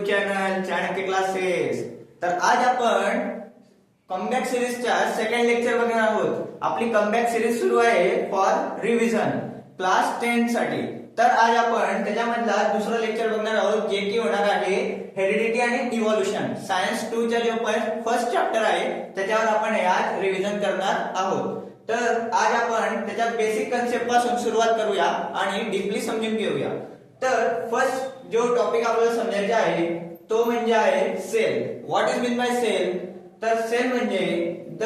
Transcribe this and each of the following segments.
Channel Chanakya classes. तर आज आपण कमबॅक सिरीजच्या सेकंड लेक्चर बघणार आहोत. आपली कमबॅक सिरीज सुरू आहे फॉर रिव्हिजन क्लास 10 साठी. तर आज आपण त्याच्यामधला दुसरा लेक्चर बघणार आहोत, जे की होणार आहे हेरिडिटी आणि इव्होल्युशन. सायन्स 2 चा जो फर्स्ट चॅप्टर आहे त्याच्यावर आपण आज रिव्हिजन करणार आहोत. तर आज आपण त्याच्या बेसिक कन्सेप्ट पासून सुरुवात करूया आणि डीपली समजून घेऊया. तर फर्स्ट जो टॉपिक आपल्याला समजायचा आहे तो म्हणजे आहे cell. What is mean by cell? तर सेल म्हणजे the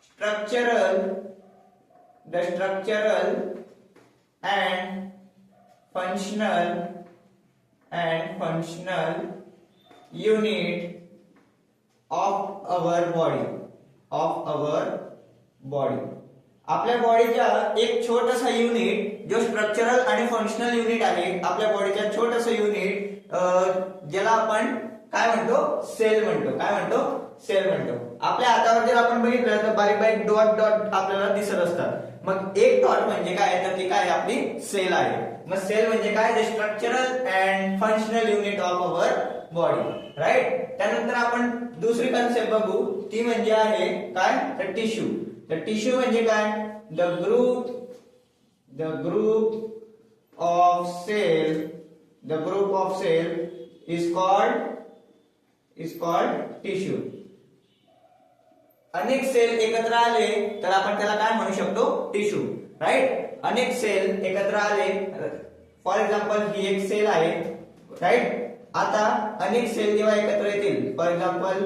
structural and functional unit of our body. आपल्या बॉडीचा एक छोटासा युनिट जो स्ट्रक्चरल आणि फंक्शनल युनिट आहे, आपल्या बॉडीचा छोटासा युनिट ज्याला आपण काय म्हणतो? सेल म्हणतो. काय म्हणतो? सेल म्हणतो. आपल्या हातावर जर आपण बघितलं तर बारीक बारीक डॉट डॉट आपल्याला दिसत असतात. मग एक डॉट म्हणजे काय? तर ती काय? आपली सेल आहे. मग सेल म्हणजे काय? The structural and functional unit of our body. Right. त्यानंतर आपण दुसरी कन्सेप्ट बघू, ती म्हणजे आहे काय? तर टिश्यू. तर टिश्यू म्हणजे काय? The group of cell is called tissue. अनेक सेल एकत्र आले तर आपण त्याला काय म्हणू शकतो? टिश्यू. राईट. अनेक सेल एकत्र आले, फॉर एक्झाम्पल ही एक सेल आहे. राईट. आता अनेक सेल जेव्हा एकत्र येतील, फॉर एक्झाम्पल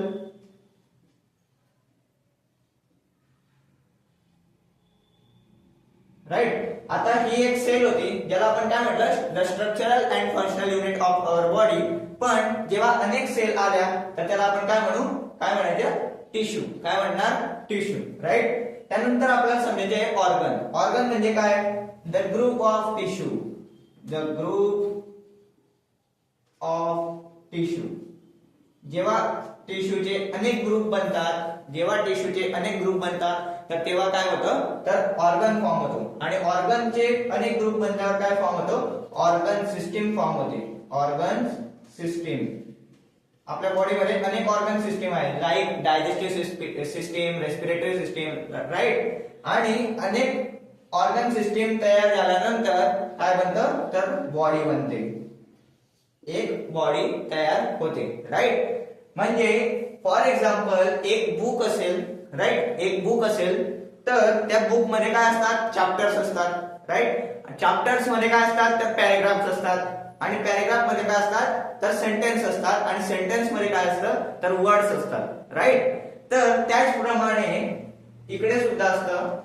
राईट. आता ही एक सेल होती ज्याला आपण काय म्हटलं? The structural and functional unit of our body. पण जेव्हा अनेक सेल आल्या तर त्याला आपण काय म्हणू? काय म्हणायचं? टिश्यू. काय म्हणणार? टिश्यू. राईट. त्यानंतर आपल्याला समजायचे आहे ऑर्गन. ऑर्गन म्हणजे काय? The group of tissue. जेव्हा टिश्यूचे अनेक ग्रुप बनतात, तर तेव्हा काय होतं? तर ऑर्गन फॉर्म होतो. आणि ऑर्गनचे अनेक ग्रुप बनल्यावर काय फॉर्म होतो? ऑर्गन सिस्टीम फॉर्म होते. Organ system. आपल्या बॉडीमध्ये अनेक ऑर्गन सिस्टीम आहे, like digestive system, respiratory system. Right. आणि अनेक ऑर्गन सिस्टीम तयार झाल्यानंतर काय बनतं? तर बॉडी बनते. एक बॉडी तयार होते. राईट. म्हणजे फॉर एक्झाम्पल एक बुक असेल. राईट. एक बुक असेल तर त्या बुक मध्ये काय असतात? चॅप्टर्स असतात. राईट. चॅप्टर्स मध्ये काय असतात? तर पॅरेग्राफ्स असतात. आणि पॅरेग्राफ मध्ये काय असतात? तर सेंटेन्स असतात. आणि सेंटेन्स मध्ये काय असतं? तर वर्ड्स असतात. राईट. तर त्याचप्रमाणे इकडे सुद्धा असतं.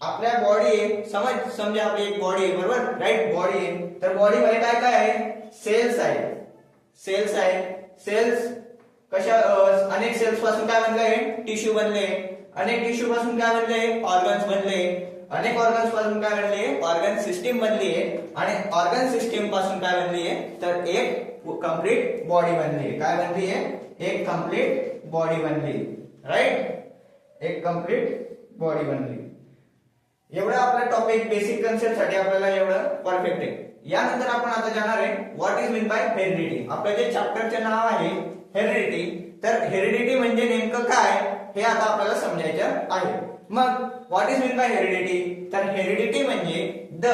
आपल्या बॉडी समजा आपली एक बॉडी आहे, बरोबर? राईट. बॉडी आहे. तर बॉडी मध्ये काय काय आहे? सेल्स आहे. सेल्स कशा? अनेक सेल्स पासून काय बनले? टिश्यू बनले. अनेक टिश्यू पासून काय बनले? ऑर्गन्स बनले. अनेक ऑर्गन्स पासून काय बनले? ऑर्गन सिस्टीम बनली आहे. आणि ऑर्गन सिस्टीम पासून काय बनली आहे? तर एक कंप्लीट बॉडी बनली. काय बनली आहे? एक कंप्लीट बॉडी बनली. राईट. एक कंप्लीट बॉडी बनली. एवढं आपला टॉपिक बेसिक कन्सेप्ट साठी आपल्याला एवढं परफेक्ट आहे. यानंतर आपण आता जाणार आहे what is mean by heredity. आपलं जे चॅप्टरचे नाव आहे हेरिडिटी. तर हेरिडिटी म्हणजे नेमकं काय हे आता आपल्याला समजायचं आहे. मग what is mean by heredity? तर हेरिडिटी म्हणजे the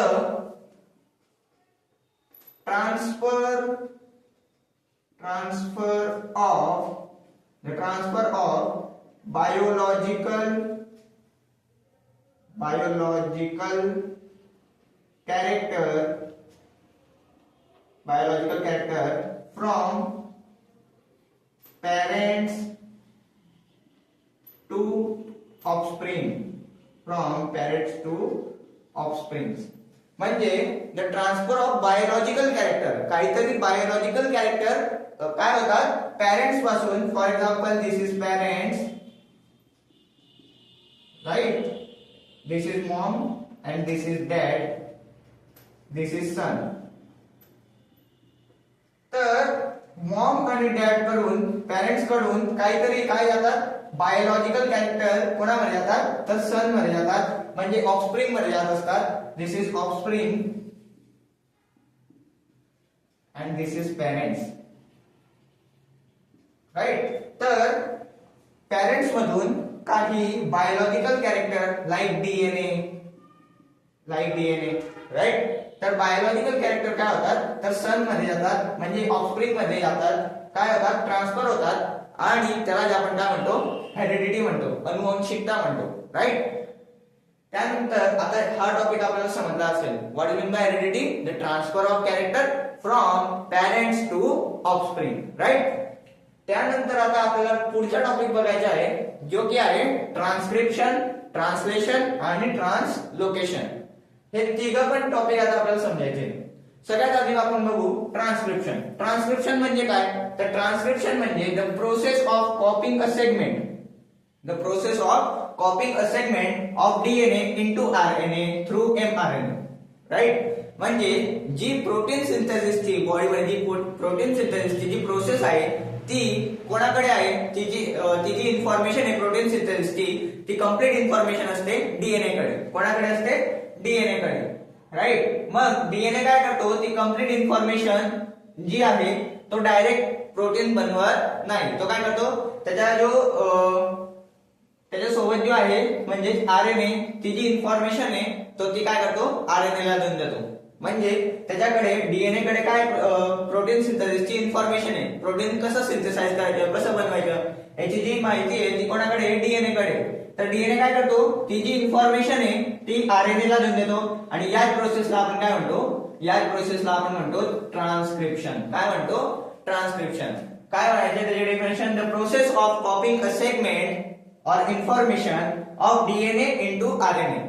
transfer of biological character from parents to offspring. म्हणजे the transfer of biological character. काहीतरी बायोलॉजिकल कॅरेक्टर काय होतात? पॅरेंट्स पासून. For example this is parents. Right. This is mom and this is dad. This is son. तर mom आणि dad कडून, parents कडून काहीतरी काय जातात? बायोलॉजिकल कॅरेक्टर कोणामध्ये जातात? तर सन मध्ये जातात. म्हणजे ऑफस्प्रिंग मध्ये जात असतात. This is offspring and this is parents. Right. तर पॅरेंट्स मधून काही biological character like DNA right. तर बायोलॉजिकल कॅरेक्टर काय होतात तर सन मध्ये जातात, म्हणजे ऑफस्प्रिंग मध्ये जातात, काय होतात ट्रान्सफर होतात आणि त्याला जे आपण काय म्हणतो हेरिडिटी म्हणतो, अनुवंशिकता म्हणतो. राईट. त्यानंतर आता हा टॉपिक आपल्याला समजला असेल. What is mean by heredity? The transfer of character from parents to offspring. Right. त्यानंतर आता आपल्याला पुढचा टॉपिक बघायचा आहे, जो की आहे ट्रान्सक्रिप्शन, ट्रान्सलेशन आणि ट्रान्सलोकेशन. हे तिघं पण टॉपिक आता आपल्याला समजायचे. सगळ्यात आधी आपण बघू ट्रान्सक्रिप्शन. ट्रान्सक्रिप्शन म्हणजे काय तर ट्रान्सक्रिप्शन म्हणजे the process of copying a segment, the process of copying a segment of DNA into RNA through mRNA. Right. म्हणजे जी प्रोटीन सिंथेसिसची बॉडीमध्ये जी प्रोटीन सिंथेसिसची जी प्रोसेस आहे ती कोणाकडे आहे, तिची इन्फॉर्मेशन आहे प्रोटीन सिंथेसिसची, ती कंप्लीट इन्फॉर्मेशन असते डीएनए कडे. कोणाकडे असते? डीएनए कडे. राईट. मग डीएनए काय करतो, ती कंप्लीट इन्फॉर्मेशन जी आहे तो डायरेक्ट प्रोटीन बनवत नाही. तो काय करतो, त्याच्यासोबत जो आहे म्हणजे आरएनए, ती जी इन्फॉर्मेशन आहे तो ती काय करतो आरएनए ला देऊन देतो. म्हणजे त्याच्याकडे डीएनए कडे काय प्रोटीन सिंथेसिसची इन्फॉर्मेशन आहे, प्रोटीन कसं सिंथेसाइज करायचं, कसं बनवायचं याची जी माहिती आहे ती कोणाकडे आहे डीएनए कडे. तर डीएनए काय करतो, ती जी इन्फॉर्मेशन आहे ती आरएनए ला देऊन देतो आणि याच प्रोसेसला आपण काय म्हणतो, याच प्रोसेसला आपण म्हणतो ट्रान्सक्रिप्शन. काय म्हणतो? ट्रान्सक्रिप्शन. काय म्हणायचे त्याचे definition? The process of copying a segment or information of DNA into RNA.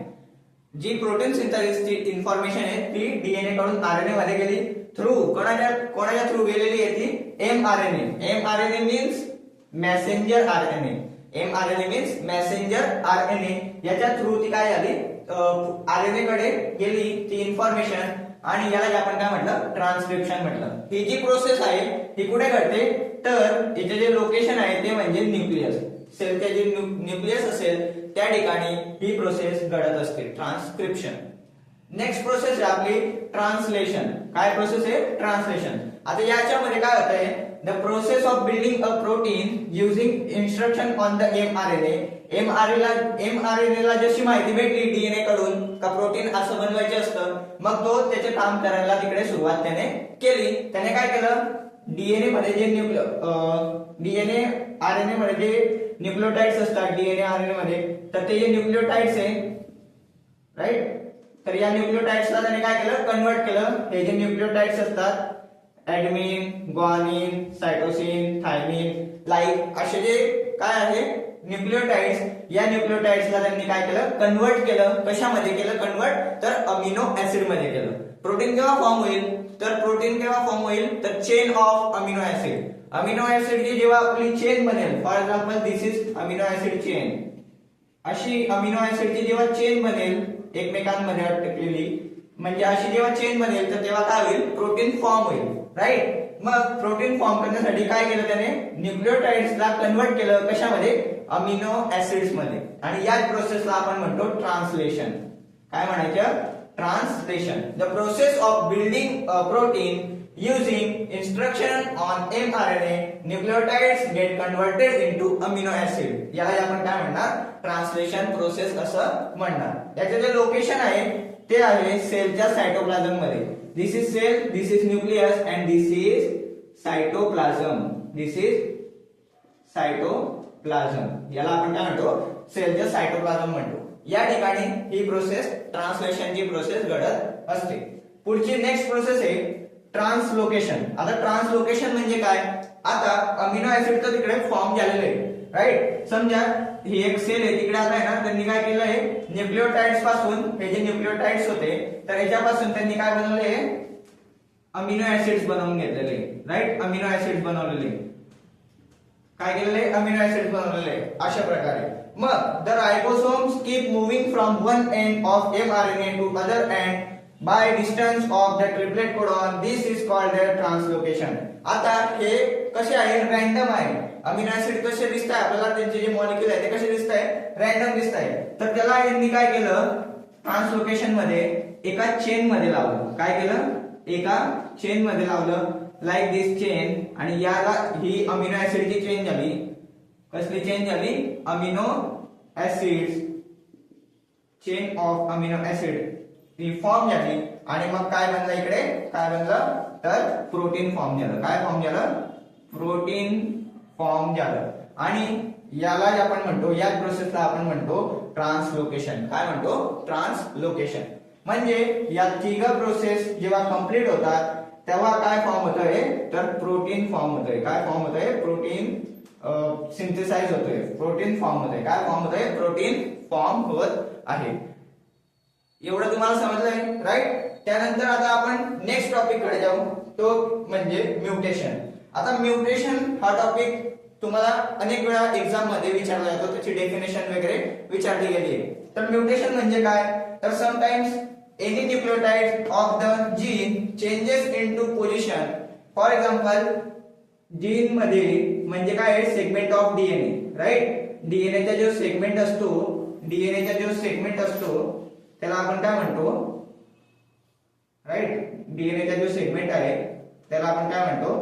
जी प्रोटीन सिंथेसिसची इन्फॉर्मेशन आहे ती डीएनए कडून आरएनए मध्ये गेली थ्रू कोणाच्या थ्रू गेलेली आहे ती mRNA. MRNA means messenger RNA. MRNA means messenger RNA. याच्या थ्रू ती काय झाली आरएनए कडे गेली ती इन्फॉर्मेशन आणि याला आपण काय म्हटलं ट्रान्सक्रिप्शन म्हटलं. ही जी प्रोसेस आहे ही कुठे घडते तर याचे जे लोकेशन आहे ते म्हणजे न्यूक्लियस. सेलचे जे न्यूक्लियस असेल त्या ठिकाणी ही प्रोसेस घडत असते ट्रान्सक्रिप्शन. नेक्स्ट प्रोसेस आहे आपली ट्रान्सलेशन. काय प्रोसेस आहे? ट्रान्सलेशन. आता याच्यामध्ये काय होत आहे, the process of building a protein using instruction on the mRNA. MRNA ला जशी माहिती भेटली डीएनए कडून का प्रोटीन असं बनवायचे असतं, मग तो त्याचे काम करायला तिकडे सुरुवात त्याने केली. त्याने काय केलं, डीएनए मध्ये जे डीएनए आरएनए मध्ये जे न्यूक्लियोटाइड्स असतात डीएनए आरएनए मध्ये, तर ते जे न्यूक्लियोटाइड्स आहे राईट, तर या न्यूक्लियोटाइड्सला त्याने काय केलं कन्वर्ट केलं. हे जे न्यूक्लियोटाइड्स असतात adenine, guanine, cytosine, thymine, like असे जे काय आहे न्यूक्लियोटाइड्स, या न्यूक्लियोटाइड्सला त्यांनी काय केलं कन्वर्ट केलं. कशामध्ये केलं कन्वर्ट तर अमिनो ऍसिड मध्ये केलं. प्रोटीन केव्हा फॉर्म होईल तर chain of amino acid. Amino ऍसिडची जेव्हा आपली चेन बनेल, for example this is amino acid chain, अशी अमिनो ऍसिडची जेव्हा चेन बनेल एकमेकांमध्ये अटकलेली, म्हणजे अशी जेव्हा चेन बनेल तर तेव्हा काय होईल प्रोटीन फॉर्म होईल. राईट. मग प्रोटीन फॉर्म करण्यासाठी काय केलं त्याने न्यूक्लियोटाइड्सला कन्वर्ट केलं कशामध्ये अमिनो ऍसिड्स मध्ये. आणि याच प्रोसेसला आपण म्हणतो ट्रान्सलेशन. काय म्हणायचं translation. The process of building a protein using instruction on mRNA, nucleotides get converted into amino acid. याला आपण काय म्हणणार ट्रान्सलेशन प्रोसेस असं म्हणणार. याचे जे लोकेशन आहे ते आहे सेलच्या सायटोप्लाझम मध्ये. This is cell, this is nucleus and this is cytoplasm. This is cytoplasm. याला आपण काय म्हणतो सेलच्या सायटोप्लाझम म्हणतो. या ठिकाणी ही प्रोसेस ट्रान्सलेशनची प्रोसेस घडत असते. पुढची नेक्स्ट प्रोसेस आहे ट्रान्सलोकेशन. आता ट्रान्सलोकेशन म्हणजे काय, आता अमिनो ऍसिड तर तिकडे फॉर्म झालेले आहे राईट. समजा ही एक सेल आहे तिकडे आता आहे ना, त्यांनी काय केलं आहे न्यूक्लियोटाइड्स पासून, हे जे न्यूक्लियोटाइड्स होते तर याच्यापासून त्यांनी काय बनवले अमिनो ऍसिड्स बनवून घेतलेले राईट. अमिनो ऍसिड्स बनवलेले, काय केलेले अमिनो ऍसिड्स बनवलेले अशा प्रकारे. मग the ribosomes keep moving from one end of mRNA to other end by distance of the triplet codon. This is called their translocation. आता हे कसे आहे रँडम आहे. अमिनो ऍसिड कसे दिसत आहे आपल्याला, त्यांचे जे मॉलिक्युल आहे ते कसे दिसत आहे रँडम दिसत आहे. तर त्याला यांनी काय केलं ट्रान्सलोकेशन मध्ये एका चेन मध्ये लावलं. काय केलं एका चेन मध्ये लावलं लाईक दिस चेन, आणि याला ही अमिनो ऍसिडची चेन झाली. कसली चेन झाली? Amino acid, chain of amino acid ती फॉर्म झाली. आणि मग काय बनलं इकडे? काय बनलं? तर प्रोटीन फॉर्म झालं. काय फॉर्म झालं? प्रोटीन फॉर्म झालं. आणि याला आपण म्हणतो, या प्रोसेसला आपण म्हणतो ट्रान्सलोकेशन. काय म्हणतो? ट्रान्सलोकेशन. म्हणजे या तिघ प्रोसेस जेव्हा कंप्लीट होतात तेव्हा काय फॉर्म होतोय? तर प्रोटीन फॉर्म होतोय. काय फॉर्म होतोय? प्रोटीन सिंथेसाइज होतोय, प्रोटीन फॉर्म होतोय. काय फॉर्म होतोय? प्रोटीन फॉर्म होत आहे. एवढं तुम्हाला समजलंय, राईट? त्यानंतर आता आपण नेक्स्ट टॉपिक कडे जाऊ, तो म्हणजे म्युटेशन. आता म्युटेशन हा टॉपिक तुम्हाला अनेक वेळा एक्झाम मध्ये विचारला जातो, त्याची डेफिनेशन वगैरे विचारली गेली आहे. तर म्युटेशन म्हणजे काय? तर sometimes any nucleotide of the gene changes into position. For example, gene मध्ये म्हणजे काय? Segment of DNA, right? डीएनएचा जो सेगमेंट असतो, डीएनएचा जो सेगमेंट असतो त्याला आपण काय म्हणतो? राईट? डीएनएचा जो सेगमेंट आहे त्याला आपण काय म्हणतो?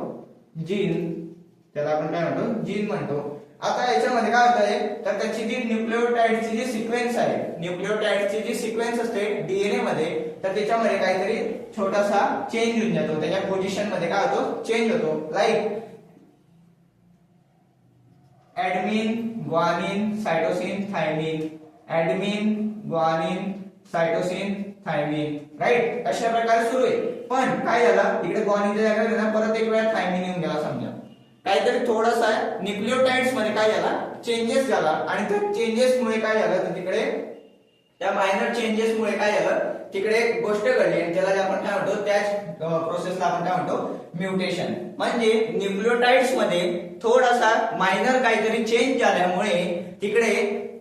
जीन. त्याला आपण काय म्हणतो? जीन म्हणतो. आता याच्यामध्ये काय होत आहे? तर त्याची जी न्यूक्लियोटाइडची जी सिक्वेन्स आहे, न्यूक्लियोटाइडची जी सिक्वेन्स असते डीएनए मध्ये, तर त्याच्यामध्ये काहीतरी छोटासा चेंज होऊन जातो. त्याच्या पोझिशन मध्ये काय होतो? चेंज होतो. Like adenine, guanine, cytosine, thymine. Adenine, guanine, cytosine, thymine, right? अशा प्रकारे सुरू आहे. पण काय झालं? इकडे ग्वानिनच्या जागेवर ना परत एक वेळा थायमिन येऊन गेला. समजा काहीतरी थोडासा न्यूक्लियोटाइड्स मध्ये काय झाला? चेंजेस झाला. आणि त्या चेंजेस मुळे काय झालं? तर तिकडे त्या मायनर चेंजेस मुळे काय झालं? तिकडे एक गोष्ट घडली, आणि त्याला आपण काय म्हणतो? त्याच प्रोसेसला आपण काय म्हणतो? म्युटेशन. म्हणजे न्यूक्लियोटाइड्स मध्ये थोडासा मायनर काहीतरी चेंज झाल्यामुळे तिकडे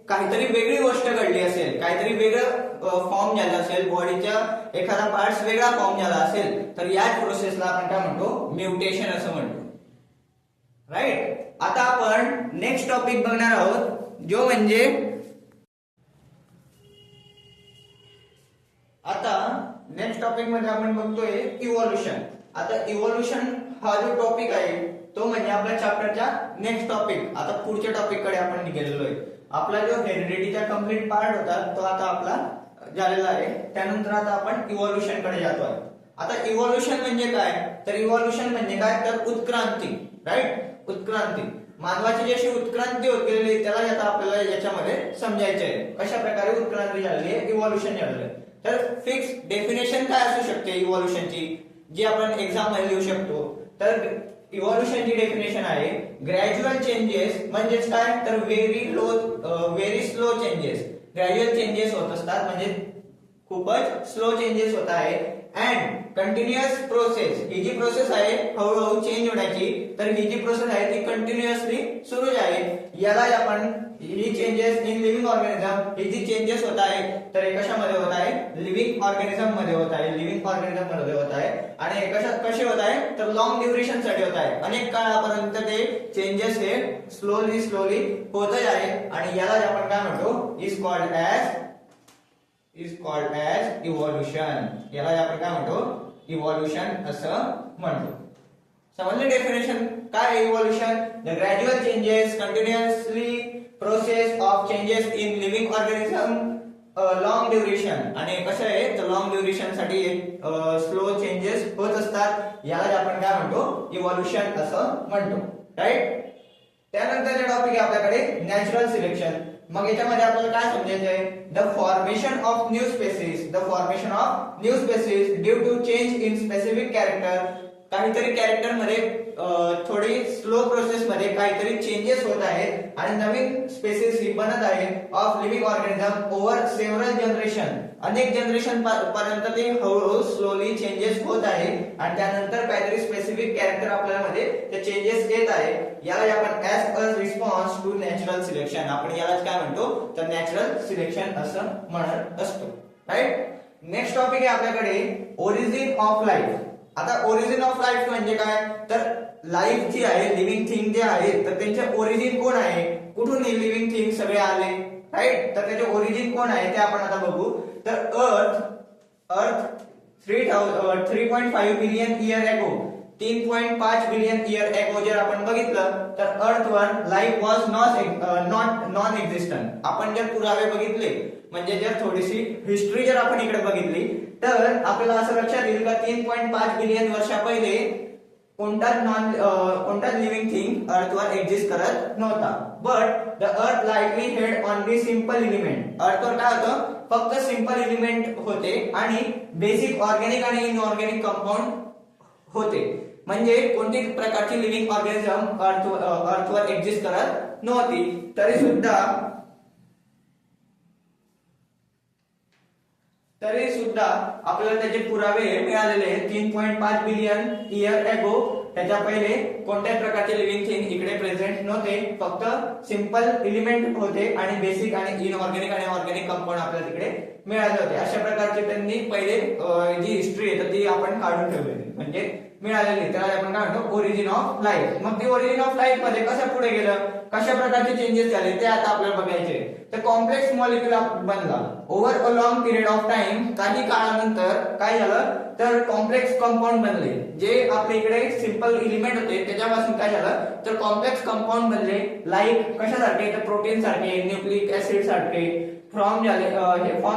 काहीतरी वेगळी गोष्ट घडली असेल, काहीतरी वेगळं फॉर्म झाला असेल, बॉडीच्या एखादा पार्ट्स वेगळा फॉर्म झाला असेल, तर याच प्रोसेसला आपण काय म्हणतो? म्युटेशन असं म्हणतो, राईट? आता आपण नेक्स्ट टॉपिक बघणार आहोत, जो म्हणजे आता नेक्स्ट टॉपिक मध्ये आपण बघतोय इव्होल्युशन. आता इव्होल्युशन हा जो टॉपिक आहे तो म्हणजे आपल्या चॅप्टरचा नेक्स्ट टॉपिक. आता पुढच्या टॉपिक कडे आपण गेलेलो आहे. आपला जो हेरिडिटीचा कंप्लीट पार्ट होता तो आता आपला झालेला आहे. त्यानंतर आता आपण इव्होल्युशन कडे जातोय. आता इव्होल्युशन म्हणजे काय? तर इव्होल्युशन म्हणजे काय? तर उत्क्रांती, राईट? उत्क्रांती. मानवाची जशी उत्क्रांती होत गेलेली त्याला आता आपल्याला याच्यामध्ये समजायचं आहे कशा प्रकारे उत्क्रांती झालेली आहे, इव्होल्युशन झालेलं आहे. तर फिक्स डेफिनेशन काय असू शकते इव्होल्युशनची, जी आपण एक्झाम मध्ये लिहू शकतो? तर इव्होल्युशनची डेफिनेशन आहे ग्रॅज्युअल चेंजेस. म्हणजेच काय? तर very slow changes. Gradual changes होत असतात, म्हणजे खूपच स्लो चेंजेस होत आहे. And continuous process. ही जी प्रोसेस आहे हळूहळू चेंज होण्याची, तर ही जी प्रोसेस आहे ती कंटिन्युअसली सुरू आहे. याला आपण ही चेंजेस इन लिव्हिंग ऑर्गॅनिझम, ही जी चेंजेस होत आहे तर हे कशामध्ये होत आहे? लिव्हिंग ऑर्गॅनिझम मध्ये होत आहे. लिव्हिंग ऑर्गॅनिझम मध्ये होत आहे. आणि हे कसे होत आहे? तर लॉंग ड्युरेशन साठी होत आहे. अनेक काळापर्यंत ते चेंजेस हे स्लोली होतच आहे. आणि याला आपण काय म्हणतो? Is called as evolution. याला आपण काय म्हणतो? इव्होल्युशन असं म्हणतो. समजले डेफिनेशन काय evolution? The gradual changes, continuously process of changes in living organism, long duration. आणि कसं आहे? तर लॉंग ड्युरेशन साठी स्लो चेंजेस होत असतात. याला आपण काय म्हणतो? इव्होल्युशन असं म्हणतो, राईट? त्यानंतरचे टॉपिक आहे आपल्याकडे नॅचरल सिलेक्शन. मग याच्यामध्ये आपल्याला काय समजायचं आहे? The formation of new species. The formation of new species due to change in specific character. काहीतरी कॅरेक्टर मध्ये थोडी स्लो प्रोसेस मध्ये काहीतरी चेंजेस होत आहेत आणि नवीन स्पेसिस ही बनत आहे of living organism over several generation. अनेक जनरेशन पर्यंत ते हळूहळू स्लोली चेंजेस होत आहे आणि त्यानंतर काहीतरी स्पेसिफिक कॅरेक्टर आपल्याला मध्ये ते चेंजेस येत आहे. याला आपण as a response to natural selection, आपण यालाच काय म्हणतो? तर नॅचरल सिलेक्शन असं म्हणत असतो, राईट? नेक्स्ट टॉपिक आहे आपल्याकडे ओरिजिन ऑफ लाईफ. आता ओरिजिन ऑफ लाईफ म्हणजे काय? तर लाईफ जी आहे, लिव्हिंग थिंग जे आहे, तर त्यांचे ओरिजिन कोण आहे? कुठून हे लिव्हिंग थिंग सगळे आले, राईट? तर त्याचे ओरिजिन कोण आहे ते आपण आता बघू. तर अर्थ 3.5 बिलियन इयर अगो 3.5 बिलियन इयर एगो जर आपण बघितलं तर अर्थवर लाईफ वॉज नॉन एक्झिस्टंट. आपण जर पुरावे बघितले म्हणजे जर थोडीशी हिस्ट्री जर आपण इकडे बघितली तर आपल्याला असं लक्षात येईल का 3.5 बिलियन वर्षा पहिले कोणताच लिव्हिंग थिंग अर्थवर एक्झिस्ट करत नव्हता. But the earth likely had only simple element. अर्थवर काय होतं, फक्त सिंपल एलिमेंट होते आणि बेसिक ऑर्गॅनिक आणि इनऑर्गॅनिक कंपाऊंड होते. म्हणजे कोणत्याही प्रकारची लिव्हिंग ऑर्गॅनिझम अर्थवर एक्झिस्ट करत नव्हती. तरी सुद्धा आपल्याला त्याचे पुरावे मिळालेले आहेत. 3.5 बिलियन इयर एगो त्याच्या पहिले कोणत्याही प्रकारचे लिव्हिंग थिंग इकडे प्रेझेंट नव्हते, फक्त सिंपल एलिमेंट होते आणि बेसिक आणि इनऑर्गॅनिक आणि ऑर्गॅनिक कंपाऊंड आपल्याला तिकडे मिळाले होते. अशा प्रकारचे त्यांनी पहिले जी हिस्ट्री आहे तर ती आपण काढून ठेवलेली म्हणजे मिळालेली. त्याला आपण काय म्हणतो, ओरिजिन ऑफ लाईफ. मग ती ओरिजिन ऑफ लाईफ मध्ये कसं पुढे गेलं, कशा प्रकारचे चेंजेस झाले ते आता आपल्याला बघायचे. तर कॉम्प्लेक्स मॉलिक्युल बनला over a long period of time. काही काळानंतर काय झालं तर कॉम्प्लेक्स कंपाऊंड बनले. जे आपल्या इकडे सिंपल एलिमेंट होते त्याच्यापासून काय झालं तर कॉम्प्लेक्स कंपाऊंड बनले. लाईक कशासारखे तर प्रोटीन सारखे, न्यूक्लिक ऍसिड सारखे फॉर्म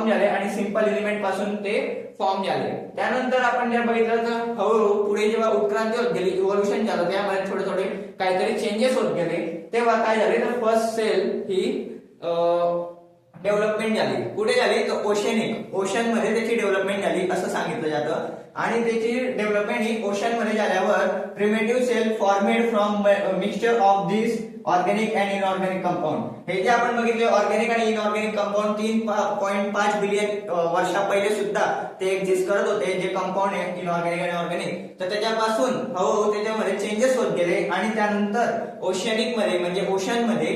झाले आणि सिंपल एलिमेंट पासून ते फॉर्म झाले. त्यानंतर आपण जर बघितलं तर हळूहळू पुढे जेव्हा उत्क्रांती होत गेली, इव्होल्युशन झालं, त्यामध्ये थोडे थोडे काहीतरी चेंजेस होत गेले. तेव्हा काय झाले तर फर्स्ट सेल ही डेव्हलपमेंट झाली. कुठे झाली तर ओशन मध्ये त्याची डेव्हलपमेंट झाली असं सांगितलं जातं. आणि त्याची डेव्हलपमेंट ही ओशन मध्ये झाल्यावर primitive cell formed from mixture of this organic and inorganic compound. हे जे आपण बघितले ऑर्गॅनिक आणि इनऑर्गॅनिक कंपाऊंड 3.5 बिलियन वर्षा पहिले सुद्धा ते एक्झिस्ट करत होते, जे कंपाऊंड आहे इनऑर्गॅनिक आणि ऑर्गॅनिक. तर त्याच्यापासून हळूहळू त्याच्यामध्ये चेंजेस होत गेले आणि त्यानंतर ओशनिक मध्ये म्हणजे ओशन मध्ये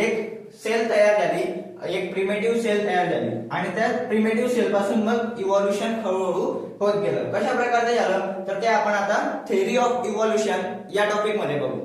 एक सेल तयार झाली, एक प्रिमेटिव्ह सेल तयार झाली आणि त्या प्रिमेटिव्ह सेल पासून मग इव्होल्युशन हळूहळू होत गेलं. कशा प्रकारे झालं तर ते आपण आता थेअरी ऑफ इव्होल्युशन या टॉपिक मध्ये बघू.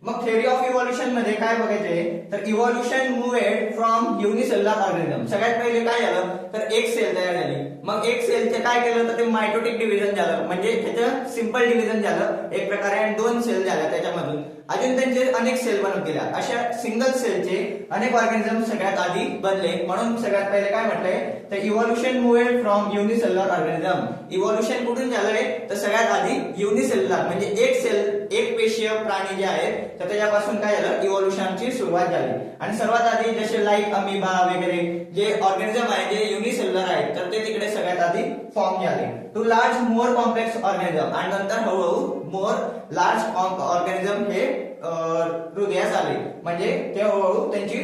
मग थेअरी ऑफ इव्होल्युशन मध्ये काय बघायचे तर evolution moved from unicellular organism. सगळ्यात पहिले काय झालं तर एक सेल तयार झाली. मग एक सेलचे काय केलं तर ते मायटोटिक डिव्हिजन झालं, म्हणजे त्याचं सिंपल डिव्हिजन झालं एक प्रकारे आणि 2 सेल झाल्या त्याच्यामधून. अजून त्यांचे अनेक सेल बनत गेल्या. अशा सिंगल सेलचे अनेक ऑर्गॅनिझम सगळ्यात आधी बनले. म्हणून सगळ्यात पहिले काय म्हटलंय तर evolution moved from unicellular organism. Evolution कुठून झालंय तर सगळ्यात आधी युनिसेल्युलर म्हणजे एक सेल, एक पेशीय प्राणी जे आहेत तर त्याच्यापासून काय झालं इव्होल्युशनची सुरुवात झाली. आणि सर्वात आधी जसे लाईक अमिबा वगैरे जे ऑर्गॅनिझम आहे जे युनिसेल्युलर आहेत तर ते तिकडे सगळ्यात आधी फॉर्म झाले. To large more complex organism आणि नंतर हळूहळू मोर लार्ज ऑर्गॅनिझम हे हृदयास आले, म्हणजे ते हळूहळू त्यांची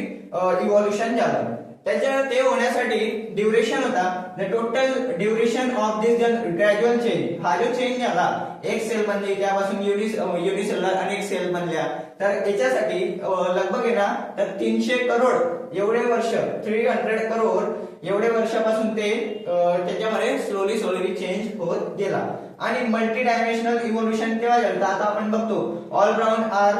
इव्होल्युशन झालं. त्याच्या ते होण्यासाठी ड्युरेशन होता. The total duration of this gradual change, हा जो चेंज झाला एक सेल बनली त्यापासून युनिसेल्युलर अनेक सेल बनल्या, तर याच्यासाठी लगभग आहे ना तर 300 करोड एवढे वर्ष 300 करोड एवढे वर्षापासून ते त्याच्यामध्ये स्लोली चेंज होत गेला. आणि मल्टी डायमेन्शनल इव्होल्युशन केव्हा झालं आता आपण बघतो. All round are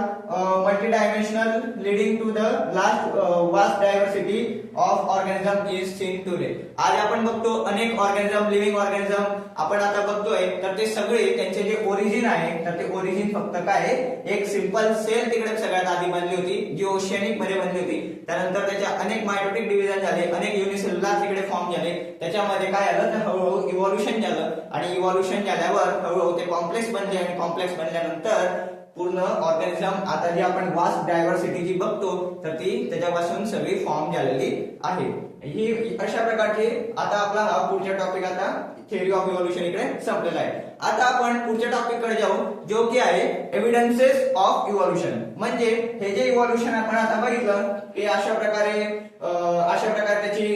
multi dimensional leading to the last vast diversity of organism is seen today. आज आपण बघतो अनेक ऑर्गॅनिझम, लिव्हिंग ऑर्गॅनिझम आपण आता बघतोय तर ते सगळे त्यांचे जे ओरिजिन आहे तर ते ओरिजिन फक्त काय एक सिंपल सेल तिकडे सगळ्यात आधी बनली होती जी ओशियनिक मध्ये बनली होती. त्यानंतर त्याच्या अनेक मायटोटिक डिव्हिजन झाले, अनेक युनिसेल्युलर तिकडे फॉर्म झाले. त्याच्यामध्ये काय झालं तर हळूहळू इव्होल्युशन झालं आणि इव्होल्युशन झाल्यावर हळूहळू ते कॉम्प्लेक्स बनले आणि कॉम्प्लेक्स बनल्यानंतर पूर्ण ऑर्गॅनिझम आता जी आपण वास्ट डायव्हर्सिटी जी बघतो तर ती त्याच्यापासून सगळी फॉर्म झालेली आहे. ही अशा प्रकारची आता आपला हा पुढचा टॉपिक आता थेअरी ऑफ इव्होल्युशन इकडे संपलेला आहे. आता आपण पुढच्या टॉपिक कडे जाऊ जो की आहे एव्हिडन्सेस ऑफ इव्होल्युशन. म्हणजे हे जे इव्होल्युशन आपण आता बघितलं की अशा प्रकारे त्याची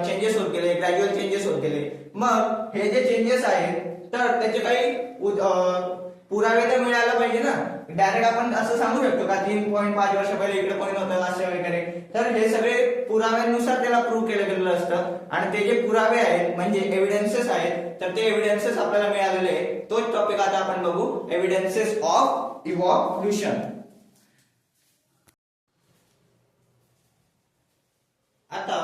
चेंजेस होत गेले, ग्रॅज्युअल चेंजेस होत गेले. मग हे जे चेंजेस आहेत तर त्याचे काही पुरावे तर मिळायला पाहिजे ना. डायरेक्ट आपण असं सांगू शकतो का 3.5 वर्ष पहिले इकडे कोणी नव्हतं असं वगैरे. तर हे सगळे पुराव्यानुसार त्याला प्रूव्ह केलं गेलेलं असतं आणि ते जे पुरावे आहेत म्हणजे एव्हिडन्सेस आहेत तर ते एव्हिडन्सेस आपल्याला मिळालेले आहेत. तोच टॉपिक आता आपण बघू, एव्हिडन्सेस ऑफ इव्होल्युशन. आता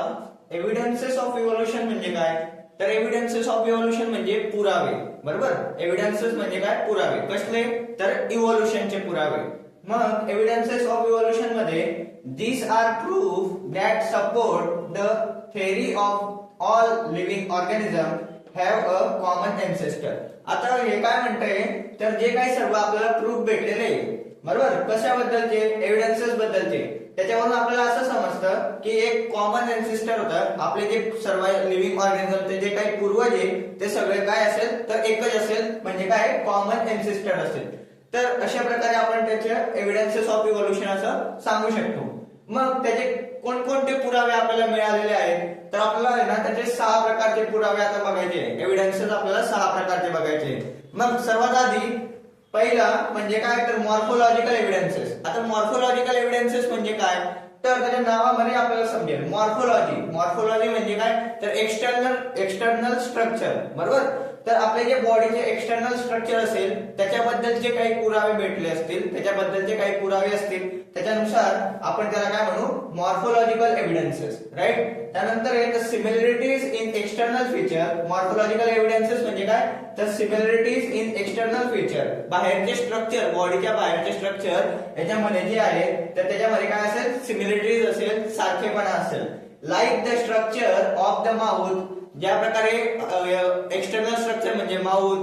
एव्हिडन्सेस ऑफ इव्होल्युशन म्हणजे काय तर एव्हिडन्सेस ऑफ इव्होल्युशन म्हणजे पुरावे. बरोबर. एव्हिडन्सेस म्हणजे काय, पुरावे. कसले, तर इव्होल्युशनचे पुरावे. मग एव्हिडन्सेस ऑफ इव्होल्युशन मध्ये these are proof that support the theory of all living organisms have a common ancestor. आता हे काय म्हणतंय, तर जे काही सर्व आपल्याला प्रूफ भेटलेले आहे, बरोबर, कशाबद्दलचे, एव्हिडन्सेस बद्दलचे, त्याच्यावरून आपल्याला असं समजतं की एक कॉमन एन्सिस्टर होतं. आपले जे सर्व लिव्हिंग ऑर्गॅनिझमचे जे काही पूर्वज आहे ते सगळे काय असेल, तर एकच असेल, म्हणजे काय, कॉमन एन्सिस्टर असेल. तर अशा प्रकारे आपण त्याचे एव्हिडन्सेस ऑफ इव्होल्युशन असं सांगू शकतो. मग त्याचे कोणकोणते पुरावे आपल्याला मिळालेले आहेत, तर आपल्याला ना त्याचे 6 प्रकारचे पुरावे आता बघायचे. एव्हिडन्सेस आपल्याला 6 प्रकारचे बघायचे. मग सर्वात आधी पहिला म्हणजे काय, तर मॉर्फोलॉजिकल एव्हिडन्सेस. आता मॉर्फोलॉजिकल एव्हिडन्सेस म्हणजे काय, तर त्याच्या नावामध्ये आपल्याला समजेल. मॉर्फोलॉजी म्हणजे काय, तर एक्सटर्नल स्ट्रक्चर, बरोबर. तर आपले जे बॉडीचे एक्सटर्नल स्ट्रक्चर असेल त्याच्याबद्दलचे काही पुरावे भेटले असतील, त्याच्याबद्दलचे काही पुरावे असतील, त्याच्यानुसार आपण त्याला काय म्हणू, मॉर्फोलॉजिकल एव्हिडन्सेस, राईट. त्यानंतर आहे similarities in external feature. Morphological evidences म्हणजे काय, तर सिमिलरिटीज इन एक्सटर्नल फीचर, बाहेरचे स्ट्रक्चर, बॉडीच्या बाहेरचे स्ट्रक्चर याच्यामध्ये जे आहे तर त्याच्यामध्ये काय असेल, सिमिलरिटीज असेल, सारखेपणा असेल. Like the structure of the mouth, ज्या प्रकारे एक्सटर्नल स्ट्रक्चर म्हणजे माउथ,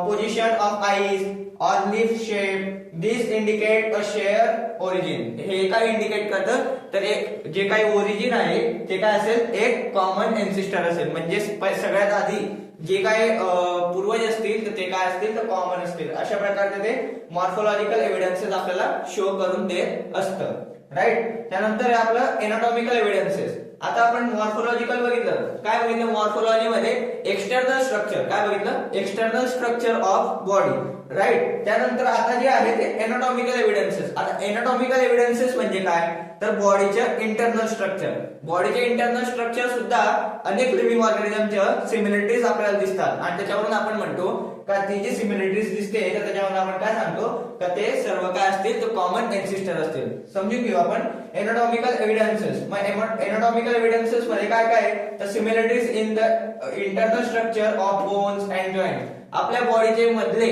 पोझिशन ऑफ आईज और lip shape, this indicate a share origin. हे काय इंडिकेट करतं, तर एक जे काही ओरिजिन आहे ते काय असेल, एक कॉमन एन्सिस्टर असेल. म्हणजे सगळ्यात आधी जे काही पूर्वज असतील तर ते काय असतील, तर कॉमन असतील. अशा प्रकारे ते मॉर्फोलॉजिकल एव्हिडन्सेस आपल्याला शो करून देत असतं, राईट. त्यानंतर आपलं एनाटॉमिकल एव्हिडन्सेस. आता आपण मॉर्फोलॉजिकल बघितलं, काय बघितलं, मॉर्फोलॉजी मध्ये एक्सटर्नल स्ट्रक्चर, काय बघितलं, external structure of body, right. त्यानंतर आता जे आहे ते एनाटॉमिकल एव्हिडन्सेस. आता एनाटॉमिकल एव्हिडन्सेस म्हणजे काय, तर बॉडीचं इंटरनल स्ट्रक्चर. बॉडीचे इंटरनल स्ट्रक्चर सुद्धा अनेक लिव्हिंग ऑर्गॅनिझमच्या सिमिलरिटीज आपल्याला दिसतात आणि त्याच्यावरून आपण म्हणतो का ती जी सिमिलरिटीज दिसते तर त्याच्यावरून आपण काय सांगतो का ते सर्व काय असतील, तर कॉमन एन्सिस्टर असतील. समजून घेऊ आपण एनाटॉमिकल एव्हिडन्सेस. मग एनाटॉमिकल एव्हिडन्सेस मध्ये काय काय, तर similarities in the internal structure of bones and joint. आपल्या बॉडीचे मधले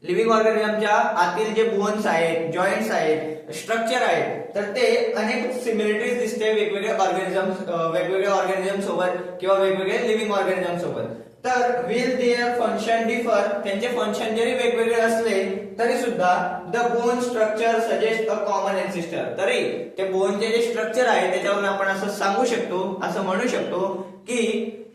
लिव्हिंग ऑर्गॅनिझमच्या आतील जे बोन्स आहेत, जॉइंट्स आहेत, स्ट्रक्चर आहेत, तर ते अनेक सिमिलरिटीज दिसते वेगवेगळ्या ऑर्गॅनिझम सोबत किंवा वेगवेगळे लिव्हिंग ऑर्गॅनिझम सोबत. तर विल देअर फंक्शन डिफर, त्यांचे फंक्शन जरी वेगवेगळे असले तरी सुद्धा the bone structure suggest a common ancestor. तरी ते बोनचे जे स्ट्रक्चर आहे त्याच्यावरून आपण असं सांगू शकतो, असं म्हणू शकतो की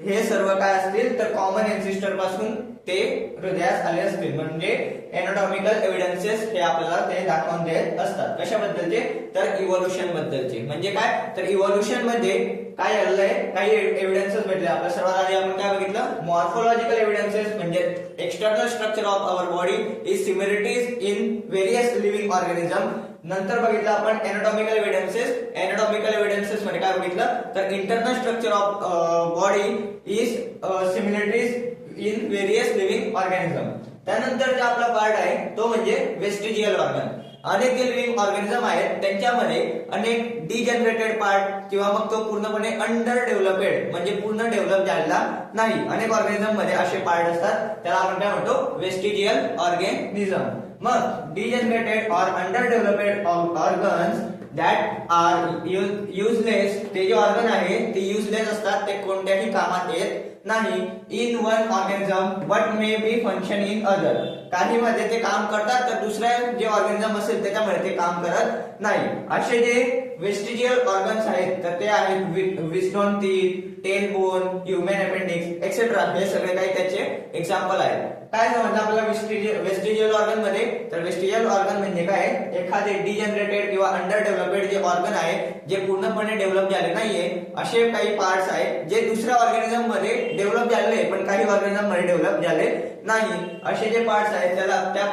हे सर्व काय असतील, तर कॉमन एन्सिस्टर पासून ते हृदयास आले असतील. म्हणजे एनाटॉमिकल एव्हिडन्सेस हे आपल्याला ते दाखवून देत असतात. कशाबद्दलचे, तर इव्होल्युशन बद्दलचे. म्हणजे काय, तर इव्होल्युशन मध्ये काय झालेलं आहे, काही एव्हिडन्सेस भेटले आपल्याला. सर्वात आधी आपण काय बघितलं, मॉर्फोलॉजिकल एव्हिडन्सेस म्हणजे external structure of our body is similarities in various living organism. नंतर बघितलं आपण एनाटॉमिकल एव्हिडन्सेस. एनाटॉमिकल एव्हिडन्सेस मध्ये काय बघितलं, तर internal structure of body is similarities in various living organism. त्यानंतर जे आपला पार्ट आहे तो म्हणजे वेस्टिजियल ऑर्गन. अनेक जे लिव्हिंग ऑर्गॅनिझम आहेत त्यांच्यामध्ये अनेक डिजनरेटेड पार्ट किंवा मग तो पूर्णपणे अंडर डेव्हलपेड म्हणजे पूर्ण डेव्हलप झालेला नाही. अनेक ऑर्गॅनिझम मध्ये असे पार्ट असतात, त्याला आपण काय म्हणतो, वेस्टिजियल ऑर्गॅनिझम. मग degenerated or under developed organs that are useless, ते जे ऑर्गन आहे ते युजलेस असतात, ते कोणत्याही कामात येत नाही. In one organism but may be function in other. काही मध्ये ते काम करतात तर दुसऱ्या जे ऑर्गॅनिझम असेल त्याच्यामध्ये ते काम करत नाही. असे जे वेस्टिजियल ऑर्गन्स आहेत तर ते आहेत wisdom teeth, tail bone, human appendix et cetera. हे सगळे काही त्याचे एक्झाम्पल आहेत. काय समजलं आपल्याला वेस्टिजियल ऑर्गन मध्ये, तर वेस्टिजियल ऑर्गन म्हणजे काय, एखादे डिजनरेटेड किंवा अंडर डेव्हलपेड जे ऑर्गन आहे जे पूर्णपणे डेव्हलप झाले नाहीये असे काही पार्ट्स आहेत जे दुसऱ्या ऑर्गॅनिझम मध्ये डेव्हलप झाले पण काही ऑर्गॅनिझम मध्ये डेव्हलप झाले नाही. असे जे पार्ट्स आहेत त्याला त्या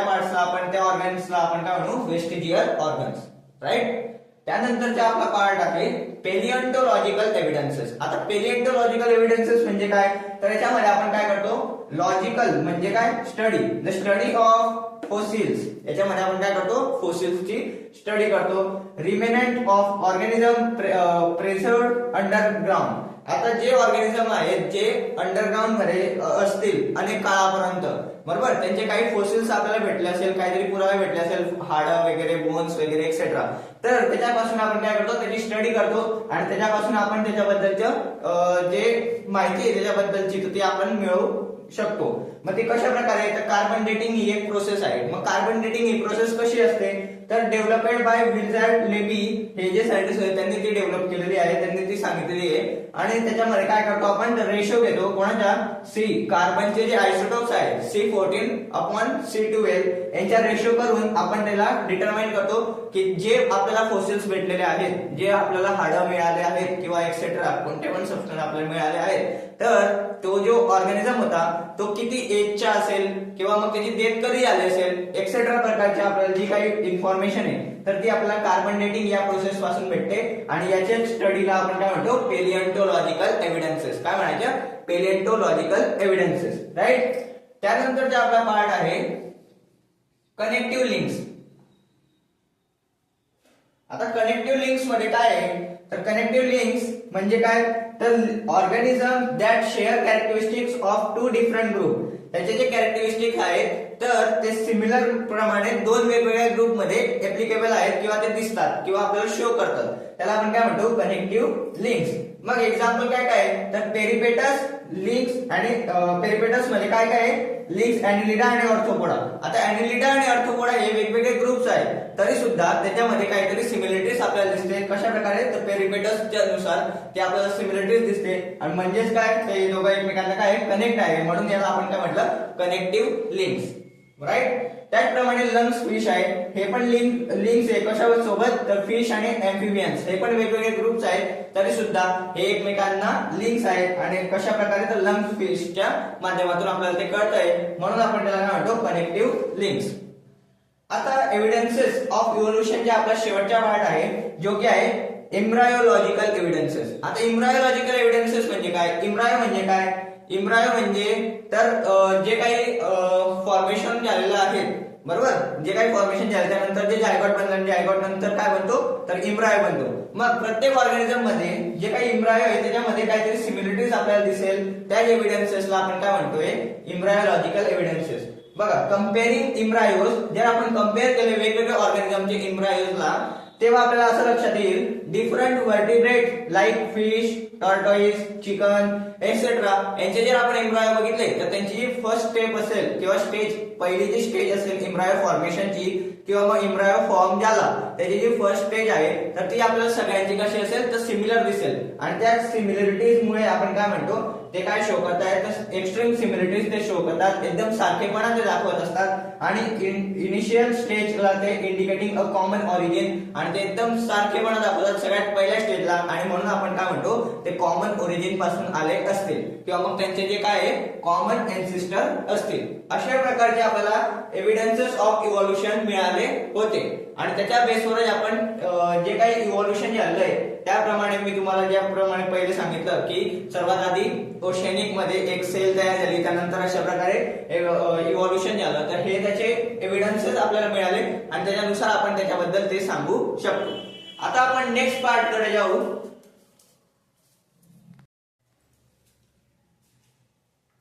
पार्ट्सला आपण, त्या ऑर्गन्सला आपण काय म्हणू, वेस्टिजियल ऑर्गन्स, राईट. त्यानंतरचा आपला पार्ट आहे पेलिओन्टोलॉजिकल एव्हिडन्सेस. आता पेलिओन्टोलॉजिकल एव्हिडन्सेस म्हणजे काय, तर याच्यामध्ये आपण काय करतो, लॉजिकल म्हणजे काय, study, the study of fossils. याच्यामध्ये आपण काय करतो, फोसिल्सची स्टडी करतो. रिमेनंट ऑफ ऑर्गॅनिझम प्रेझर्व्ड अंडरग्राउंड. आता जे ऑर्गॅनिझम आहेत जे अंडरग्राऊंड मध्ये असतील अनेक काळापर्यंत, बरोबर, त्यांचे काही फोसिल्स आपल्याला भेटले असेल, काहीतरी पुरावे भेटले असेल, हाडं वगैरे, बोन्स वगैरे एक्सेट्रा, तर त्याच्यापासून आपण काय करतो, त्याची स्टडी करतो आणि त्याच्यापासून आपण त्याच्याबद्दलचं जे माहिती आहे त्याच्याबद्दलची ती आपण मिळवू शकतो. मग ते कशा प्रकारे, तर कार्बन डेटिंग ही एक प्रोसेस आहे. मग कार्बन डेटिंग ही प्रोसेस कशी असते, तर डेव्हलपेड बाय विल्झार्ड लेबी, हे जे सायंटिस्ट आहेत त्यांनी ती डेव्हलप केलेली आहे, त्यांनी ती सांगितलेली आहे. आणि त्याच्यामध्ये काय करतो आपण, रेशो घेतो कोणाच्या, सी, कार्बनचे जे आयसोटोप्स आहेत C14/C12 यांच्या रेशो करून आपण त्याला डिटरमाइन करतो की जे आपल्याला फोसिल्स भेटलेले आहेत, जे आपल्याला हाडं मिळाले आहेत किंवा एक्सेट्रा कोणते पण सबस्टन्स आपल्याला मिळाले आहेत, तर तो जो ऑर्गॅनिझम होता तो किती एजचा असेल किंवा मग त्याची डेथ कधी आली असेल, एक्सेट्रा प्रकारची आपल्याला जी काही इन्फॉर्मेशन आहे तर ती आपल्याला कार्बन डेटिंग या प्रोसेस पासून भेटते. आणि याच्या स्टडीला आपण काय म्हणतो, पेलिएंटोलॉजिकल एव्हिडन्सेस. काय म्हणायचं, पेलिएंटोलॉजिकल एव्हिडन्सेस, राईट. त्यानंतर जे आपला पार्ट आहे कनेक्टिव्ह लिंक्स. आता कनेक्टिव्ह लिंक्स मध्ये काय आहे, तर कनेक्टिव्ह लिंक्स म्हणजे काय, तर organism that share characteristics of two different group. त्याचे जे कॅरेक्टरिस्टिक आहेत तर ते सिमिलर प्रमाणे दोन वेगवेगळ्या ग्रुप मध्ये ऍप्लिकेबल आहेत किंवा ते दिसतात किंवा आपल्याला शो करतात, त्याला आपण काय म्हणतो, कनेक्टिव्ह लिंक्स. मग एक्झाम्पल काय काय, तर पेरिपेटस लिंक्स आणि पेरिपेटस मध्ये काय काय आहे, लिंक्स अॅनिलिडा आणि ऑर्थोपोडा. आता अॅनिलिडा आणि ऑर्थोपोडा हे वेगवेगळे ग्रुप्स आहेत, तरी सुद्धा त्याच्यामध्ये काहीतरी सिमिलरिटीज आपल्याला दिसते. कशा प्रकारे, तर पेरिपेटसच्या नुसार ते आपल्याला सिमिलरिटीज दिसते आणि म्हणजेच काय, ते दोघं एकमेकांना काय कनेक्ट आहे, म्हणून याला आपण काय म्हटलं, कनेक्टिव्ह लिंक्स, राईट. त्याचप्रमाणे लंग्स फिश आहे, हे पण लिंक्स आहे कशावर सोबत, तर फिश आणि एम्फिबियन्स हे पण वेगवेगळे ग्रुप्स आहेत, तरी सुद्धा हे एकमेकांना लिंक्स आहेत. आणि कशा प्रकारे, तर लंग्स फिशच्या माध्यमातून आपल्याला ते कळतंय, म्हणून आपण त्याला काय म्हणतो, कनेक्टिव्ह लिंक्स. आता एव्हिडन्सेस ऑफ इव्होल्युशन जे आपला शेवटचा पार्ट आहे, जो की आहे एम्ब्रायोलॉजिकल एव्हिडन्सेस. आता एम्ब्रायोलॉजिकल एव्हिडन्सेस म्हणजे काय, इम्ब्रायो म्हणजे काय, इम्ब्रायो म्हणजे तर जे काही फॉर्मेशन झालेलं आहे, बरोबर, जे काही फॉर्मेशन झालं त्यानंतर जे जायगॉट बनलं, जायगॉट नंतर काय बनतो, तर इम्ब्रायो बनतो. मग प्रत्येक ऑर्गॅनिझम मध्ये जे काही इम्ब्रायो आहे त्याच्यामध्ये काहीतरी सिमिलरिटीज आपल्याला दिसेल, त्या एव्हिडन्सेसला आपण काय म्हणतोय, इम्ब्रायोलॉजिकल एव्हिडन्सेस. बघा, कंपेअरिंग इम्ब्रायोज, जर आपण कंपेअर केले वेगवेगळे ऑर्गॅनिझमचे इम्ब्रायोजला, तेव्हा आपल्याला असं लक्षात येईल, different vertebrate like fish, tortoise, chicken etcetera यांचे जर आपण एम्ब्रायो बघितले तर त्यांची जी फर्स्ट स्टेप असेल किंवा स्टेज, पहिली जी स्टेज असेल एम्ब्रायो फॉर्मेशनची किंवा मग एम्ब्रायो फॉर्म झाला त्याची जी फर्स्ट स्टेज आहे तर ती आपल्याला सगळ्यांची कशी असेल, तर सिमिलर दिसेल. आणि त्या सिमिलरिटीज मुळे आपण काय म्हणतो, ते काय शो करतायत, तर एक्स्ट्रीम सिमिलरिटीज ते शो करतात, एकदम सारखेपणा ते दाखवत असतात. आणि इनिशियल स्टेजला ते इंडिकेटिंग अ कॉमन ऑरिजिन, आणि ते एकदम सारखेपणा दाखवतात सगळ्यात पहिल्या स्टेजला, आणि म्हणून आपण काय म्हणतो, ते कॉमन ओरिजिन पासून आले असतील किंवा मग त्यांचे जे काय आहे कॉमन एन्सिस्टर असतील. अशा प्रकारचे आपल्याला एव्हिडन्सेस ऑफ इव्होल्युशन मिळाले होते आणि त्याच्या बेसवरच आपण जे काही इव्होल्युशन झालंय त्याप्रमाणे मी तुम्हाला ज्याप्रमाणे पहिले सांगितलं की सर्वात आधी ओशनिक मध्ये एक सेल तयार झाली, त्यानंतर अशा प्रकारे इव्होल्युशन झालं, तर हे त्याचे एव्हिडन्सेस आपल्याला मिळाले आणि त्याच्यानुसार आपण त्याच्याबद्दल ते सांगू शकतो. आता आपण नेक्स्ट पार्ट कडे जाऊ.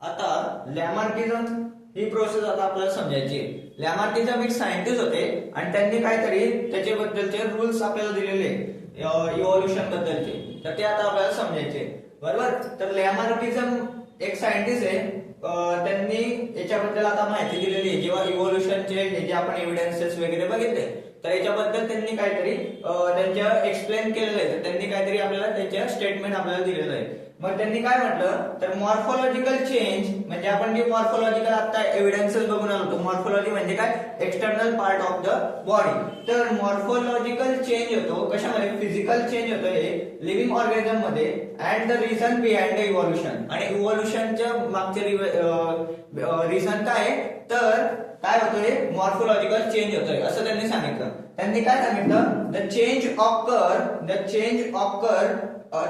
आता लॅमार्किझम ही प्रोसेस आता आपल्याला समजायची. लॅमार्किझम एक सायंटिस्ट होते आणि त्यांनी काहीतरी त्याच्याबद्दलचे रूल्स आपल्याला दिलेले इव्होल्युशन बद्दलचे, तर ते आता आपल्याला समजायचे, बरोबर. तर लॅमार्किझम एक सायंटिस्ट आहे, त्यांनी याच्याबद्दल आता माहिती दिलेली आहे. जेव्हा इव्होल्युशनचे जे आपण एव्हिडन्सेस वगैरे बघितले तर याच्याबद्दल त्यांनी काहीतरी त्यांच्या एक्सप्लेन केलेलं आहे, तर त्यांनी काहीतरी आपल्याला त्याच्या स्टेटमेंट आपल्याला दिलेलं आहे. मग त्यांनी काय म्हटलं, तर मॉर्फोलॉजिकल चेंज म्हणजे आपण जे मॉर्फोलॉजिकल आता एव्हिडन्सेस बघून आलो, मॉर्फोलॉजी म्हणजे काय, external part of the body. तर मॉर्फोलॉजिकल चेंज होतो कशामध्ये, फिजिकल चेंज होतो हे लिव्हिंग ऑर्गॅनिझम मध्ये, and the reason behind the evolution. आणि इव्होल्युशनच्या मागचे रिझन काय आहे, तर काय होतोय, मॉर्फोलॉजिकल चेंज होतोय असं त्यांनी सांगितलं. त्यांनी काय सांगितलं, the change occur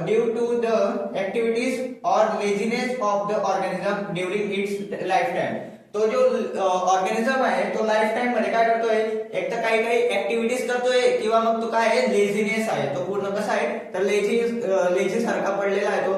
due to the activities or laziness of the organism during its lifetime. तो जो ऑर्गॅनिझम आहे तो लाईफ टाइम मध्ये काय करतोय, एक तर काही काही ऍक्टिव्हिटीज करतोय किंवा मग तो काय आहे, लेझीनेस आहे. तो पूर्ण कसा आहे, तर लेझी सारखा पडलेला आहे तो,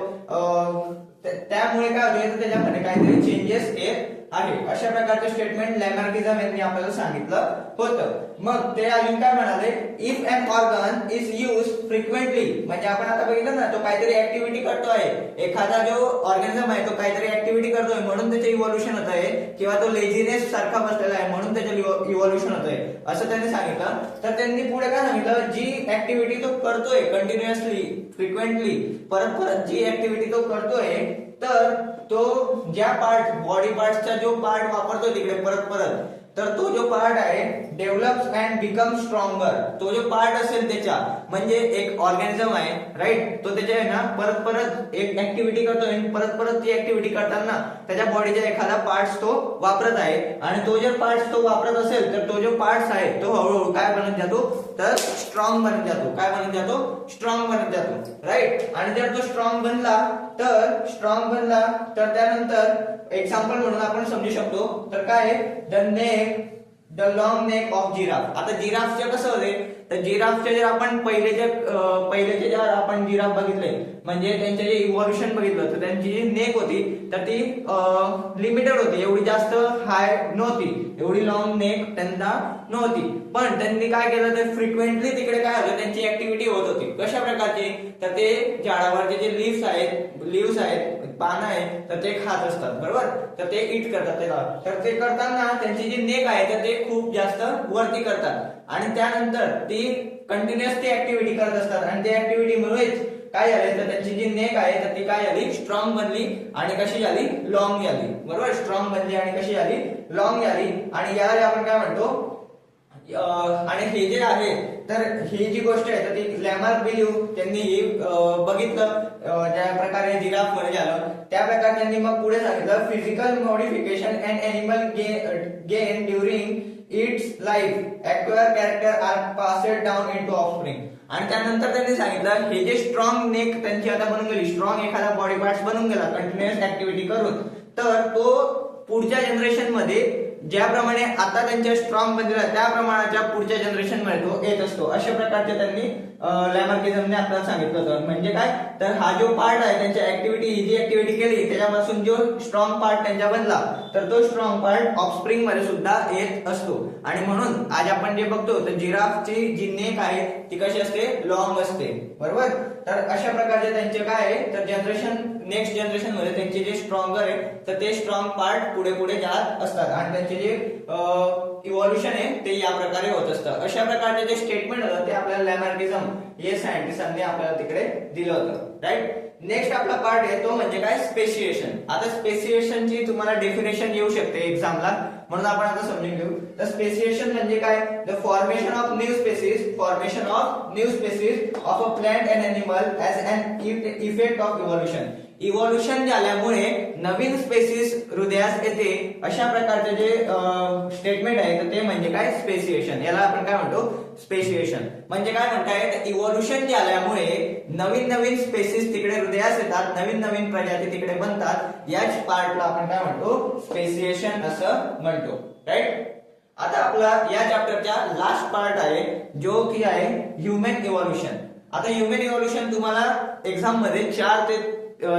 त्यामुळे काय होते तर त्याच्यामध्ये काहीतरी चेंजेस येत आहे. अशा प्रकारचे स्टेटमेंट लॅमार्किझम यांनी आपल्याला सांगितलं होतं. मग ते अजून काय म्हणाले, if an organ is use frequently, म्हणजे आपण आता बघितलं ना, तो काहीतरी ऍक्टिव्हिटी करतोय, एखादा जो ऑर्गॅनिझम आहे तो काहीतरी ऍक्टिव्हिटी करतोय म्हणून त्याचे इव्होल्युशन होत आहे, किंवा तो लेझीनेस सारखा बसलेला आहे म्हणून त्याचे इव्होल्युशन होत आहे असं त्यांनी सांगितलं. तर त्यांनी पुढे काय सांगितलं, जी ऍक्टिव्हिटी तो करतोय कंटिन्युअसली फ्रिक्वेंटली परत परत जी ऍक्टिव्हिटी तो करतोय, तर तो ज्या पार्ट बॉडी पार्टचा जो पार्ट वापरतो तिकडे परत परत, तर तो जो पार्ट आहे डेव्हलप्स अँड बिकम स्ट्रॉंगर. तो जो पार्ट असेल त्याच्या, म्हणजे एक ऑर्गॅनिझम आहे राईट, तो त्याच्या आहे ना परत परत एक ऍक्टिव्हिटी करतोय, परत परत ती ऍक्टिव्हिटी करताना त्याच्या बॉडीचा एखादा पार्ट तो वापरत आहे, आणि तो जर पार्ट तो वापरत असेल तर तो जो पार्ट आहे तो हळूहळू काय बनत जातो, तर स्ट्रॉंग बनत जातो. काय बनत जातो, स्ट्रॉंग बनत जातो राईट. आणि जर तो स्ट्रॉंग बनला तर त्यानंतर एक्झाम्पल म्हणून आपण समजू शकतो, तर काय, the long neck of giraffe. आता जिराफचे कसं होते, तर जिराफचे जर आपण पहिलेचे जर आपण जिराफ बघितले, म्हणजे त्यांचे जे इव्होल्युशन बघितलं, तर त्यांची जी नेक होती तर ती लिमिटेड होती, एवढी जास्त हाय नव्हती, एवढी लॉंग नेक त्यांना नव्हती. पण त्यांनी काय केलं, तर फ्रिक्वेंटली तिकडे काय होतं, त्यांची ऍक्टिव्हिटी होत होती. कशा प्रकारची, तर ते झाडावरचे जे लिव्स आहेत पानं आहेत, तर ते खात असतात बरोबर, तर ते इट करतात त्याला. तर ते करताना त्यांची जी नेक आहे तर ते खूप जास्त वरती करतात, आणि त्यानंतर ती कंटिन्युअस ती ऍक्टिव्हिटी करत असतात, आणि त्या ऍक्टिव्हिटीमुळेच काय झाले, तर त्यांची जी नेक आहे तर ती काय झाली, स्ट्रॉंग बनली, आणि कशी झाली, लॉंग झाली बरोबर. स्ट्रॉंग बनली आणि कशी झाली, लॉंग झाली. आणि याला आपण काय म्हणतो, आणि हे जे आहे तर ही जी गोष्ट आहे तर ती लॅमार्क बिलीव त्यांनी बघितलं, ज्या प्रकारे जिराफ मध्ये झालं त्या प्रकारे त्यांनी मग पुढे सांगितलं, physical modification and animal gain during its life acquire character are passed down into offspring. आणि त्यानंतर त्यांनी सांगितलं, हे जे स्ट्रॉंग नेक त्यांची आता बनून गेली, स्ट्रॉंग एखादा बॉडी पार्ट बनून गेला कंटिन्युअस ऍक्टिव्हिटी करून, तर तो पुढच्या जनरेशन मध्ये ज्याप्रमाणे आता त्यांच्या स्ट्रॉंग बनलेला त्या प्रमाणाच्या पुढच्या जनरेशन मध्ये तो येत असतो. अशा प्रकारचे त्यांनी लॅमार्किझमने आपल्याला सांगितलं होतं. म्हणजे काय, तर हा जो पार्ट आहे त्यांच्या ऍक्टिव्हिटी, ही जी ऍक्टिव्हिटी केली त्याच्यापासून जो स्ट्रॉंग पार्ट त्यांच्या बनला, तर तो स्ट्रॉंग पार्ट ऑफस्प्रिंग मध्ये सुद्धा येत असतो. आणि म्हणून आज आपण जे बघतो तर जिराफची जी नेक आहे ती कशी असते, लॉंग असते बरोबर. तर अशा प्रकारचे त्यांचे काय आहे, तर नेक्स्ट जनरेशन मध्ये त्यांचे जे स्ट्रॉंगर आहे तर ते स्ट्रॉंग पार्ट पुढे पुढे जात असतात, आणि त्यांचे जे इव्होल्युशन आहे ते या प्रकारे होत असतं. अशा प्रकारचे जे स्टेटमेंट होतं ते आपल्याला लॅमार्किझम हे सायंटिस्टांनी आपल्याला तिकडे दिलं होतं राईट. नेक्स्ट आपला पार्ट आहे तो म्हणजे काय, स्पेसिएशन. आता स्पेसिएशनची तुम्हाला डेफिनेशन येऊ शकते एक्झामला, म्हणून आपण आता समजून घेऊ. तर स्पेसिएशन म्हणजे काय, the formation of new species of a plant and animal as an effect of evolution. Evolution झाल्यामुळे नवीन स्पेसिस हृदयास येते, अशा प्रकारचे जे स्टेटमेंट आहे तर ते म्हणजे काय, स्पेसिएशन. याला आपण काय म्हणतो, स्पेसिएशन. म्हणजे काय म्हणताय, इव्होल्युशन झाल्यामुळे नवीन नवीन स्पेसिस तिकडे हृदयास येतात, नवीन नवीन प्रजाती तिकडे बनतात, याच पार्टला आपण काय म्हणतो, स्पेसिएशन असं म्हणतो राईट. आता आपला या चॅप्टरचा लास्ट पार्ट आहे जो की आहे ह्यूमन इव्होल्युशन. आता ह्यूमन इव्होल्युशन तुम्हाला एक्झाम मध्ये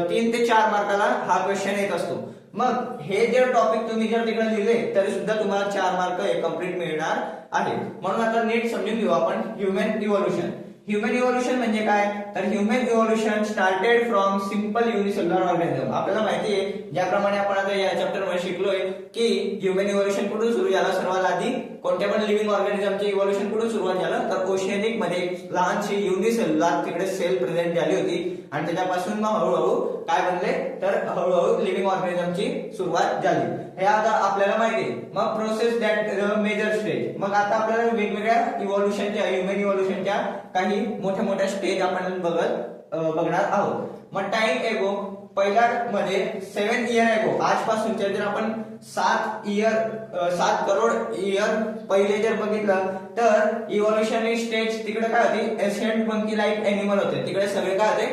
3 ते 4 मार्काला हा क्वेश्चन येत असतो. मग हे जर टॉपिक तुम्ही जर तिकडे लिहिले तरी सुद्धा तुम्हाला 4 मार्क हे कंप्लीट मिळणार आहे. म्हणून आता नीट समजून घेऊ आपण ह्यूमन इव्होल्युशन. ह्यूमन इव्होल्युशन म्हणजे काय, तर human evolution started from simple unicellular organism. आपल्याला माहिती आहे ज्याप्रमाणे आपण आता या चॅप्टर मध्ये शिकलोय की ह्यूमन इव्होल्युशन कुठून सुरू झालं, सर्वात आधी कोणत्या पण लिव्हिंग ऑर्गॅनिझमचे इव्होल्युशन कुठून सुरुवात झालं, तर ओशियनिक मध्ये एक लहानशी युनिसेल्युलर तिकडे सेल प्रेझेंट झाली होती, आणि त्याच्यापासून मग हळूहळू काय बनले, तर हळूहळू लिव्हिंग ऑर्गॅनिझमची सुरुवात झाली. हे आता आपल्याला माहिती आहे. मग प्रोसेस दॅट मेजर स्टेज. मग आता आपल्याला वेगवेगळ्या इव्होल्युशनच्या, ह्यूमन इव्होल्युशनच्या काही मोठ्या मोठ्या स्टेज आपण बघणार आहोत. मग टाइम एगो पहिल्या मध्ये 7 इयर एगो, आजपासूनच्या जर आपण 7 करोड इयर पहिले जर बघितलं तर इव्होल्युशन स्टेज तिकडे काय होती, एशियंट मंकी लाईक एनिमल होते. तिकडे सगळे काय होते,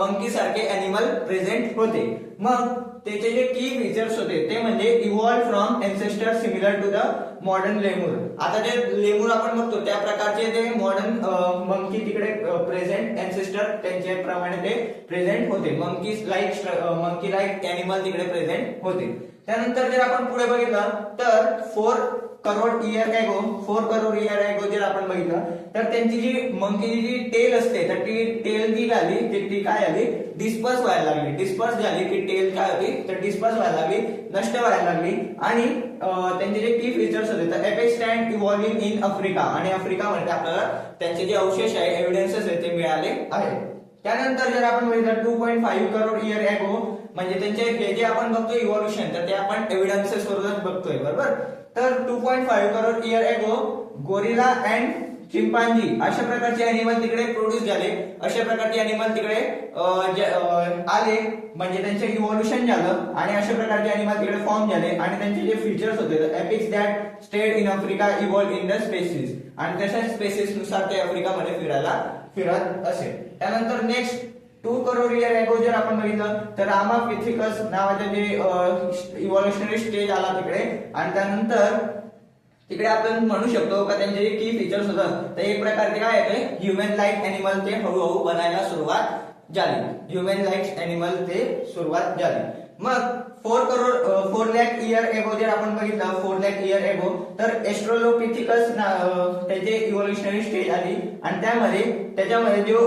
मंकी सारखे एनिमल प्रेझेंट होते. मग त्याचे जे की फीचर्स होते ते म्हणजे evolve from ancestor similar to the modern lemur. आता जे लेमूर आपण बघतो त्या प्रकारचे ते मॉडर्न मंकी तिकडे प्रेझेंट एन्सेस्टर त्यांच्या प्रमाणे ते प्रेझेंट होते. मंकी लाईक एनिमल तिकडे प्रेझेंट होते. त्यानंतर जर आपण पुढे बघितलं तर 4 करोड इयर एगो जर आपण बघितलं तर त्यांची जी मंकीची जी टेल असते तर ती टेल जी झाली ती काय झाली डिस्पर्स व्हायला लागली. डिस्पर्स झाली की टेल काय होती तर डिस्पर्स व्हायला लागली, नष्ट व्हायला लागली. आणि त्यांचे जे की फीचर्स होते तर apex stand evolving in Africa आणि आफ्रिकामध्ये आपल्याला त्यांचे जे अवशेष आहे एव्हिडन्सेस आहे ते मिळाले आहेत. त्यानंतर जर आपण बघितलं 2.5 करोड इयर एगो म्हणजे त्यांचे हे जे आपण बघतो इव्हॉल्युशन तर ते आपण एव्हिडन्सेस वरूनच बघतोय बरोबर. तर 2.5 करोड इयर एगो गोरिला अँड चिंपांजी अशा प्रकारचे अॅनिमल तिकडे प्रोड्यूस झाले. अशा प्रकारचे अॅनिमल तिकडे आले म्हणजे त्यांचे इव्हॉल्युशन झालं आणि अशा प्रकारचे अॅनिमल तिकडे फॉर्म झाले. आणि त्यांचे जे फीचर्स होते epics that stayed in Africa evolve in the species आणि तशा स्पेसिस नुसार ते आफ्रिकामध्ये फिरत असेल. त्यानंतर नेक्स्ट 2 करोड इयर एगो जर आपण बघितलं तर आमाफिथिकस नावाचे जे इव्हॉल्युशनरी स्टेज आला तिकडे. आणि त्यानंतर तिकडे आपण म्हणू शकतो का त्यांचे जे की फीचर्स होतं तर एक प्रकारचे काय आहे ह्युमन लाईक एनिमल ते हळूहळू बनायला सुरुवात झाली. ह्युमन लाईक एनिमल ते सुरुवात झाली. मग 4 लाख इयर एगो जर आपण बघितलं 4 लाख इयर एगो तर एस्ट्रोलोपिथिकस त्याचे इव्होल्युशनरी स्टेज आली. आणि त्याच्यामध्ये जो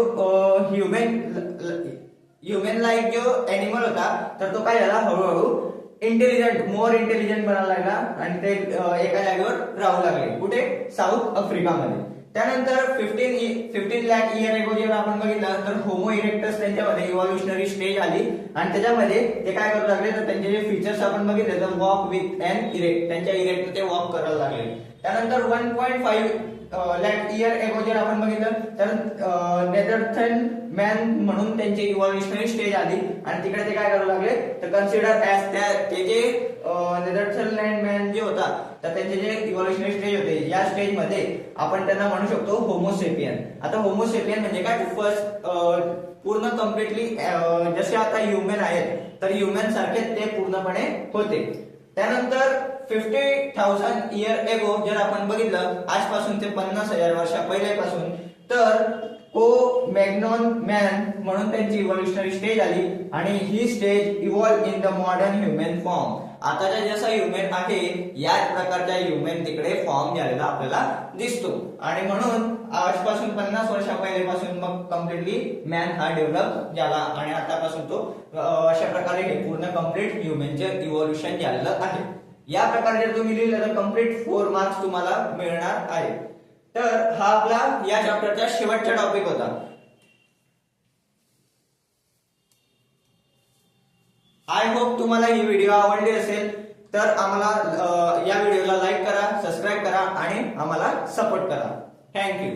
ह्युमन लाईक जो एनिमल होता तर तो काय झाला हळूहळू मोर इंटेलिजंट बनायला लागला आणि ते एका जागेवर राहू लागले. कुठे साऊथ आफ्रिकामध्ये. त्यानंतर 15 लाख इयर एगो जेव्हा आपण बघितलं तर होमो इरेक्टस त्यांच्यामध्ये इव्हॉल्युशनरी स्टेज आली. आणि त्याच्यामध्ये ते काय करू लागले तर त्यांचे जे फीचर्स आपण बघितले तर वॉक विथ अन इरेक्ट त्यांच्या इरेक्ट ते वॉक करायला लागले. त्यानंतर 1.5 लाख इयर एगो जर आपण बघितलं तर नेदरथन मॅन म्हणून त्यांची इव्हॉल्युशनरी स्टेज आली. आणि तिकडे ते काय करू लागले तर कन्सिडर ऍज ते जे नेदरथलँड मॅन जे होता तर त्यांचे जे इव्हॉल्युशनरी स्टेज होते या स्टेज मध्ये आपण त्यांना म्हणू शकतो होमोसेपियन. आता होमोसेपियन म्हणजे काय फर्स्ट पूर्ण कम्प्लिटली जसे आता ह्युमन आहेत तर ह्युमन सारखे ते पूर्णपणे होते. त्यानंतर 50,000 इयर एगो जर आपण बघितलं आजपासून ते 50,000 वर्षा पहिल्यापासून तर मॅग्नॉन मॅन म्हणून त्यांची इव्हॉल्युशनरी स्टेज आली. आणि ही stage evolve in the modern human form. आताचा जसा ह्युमन आहे याच प्रकारचा ह्युमन तिकडे फॉर्म झालेला आपल्याला दिसतो. आणि म्हणून आजपासून 50 वर्षा पहिल्यापासून मग कम्प्लिटली मॅन हा डेव्हलप झाला आणि आतापासून तो अशा प्रकारे हे पूर्ण कम्प्लीट ह्युमनचे इव्हॉल्युशन झालेलं आहे. या प्रकारे जर तुम्ही लिहिलं तर कम्प्लीट 4 मार्क्स तुम्हाला मिळणार आहे. तर हा आपला या चॅप्टरचा शेवटचा टॉपिक होता. आय होप तुम्हाला ही व्हिडिओ आवडली असेल तर आम्हाला या व्हिडिओला लाईक करा, सबस्क्राईब करा आणि आम्हाला सपोर्ट करा. थँक्यू.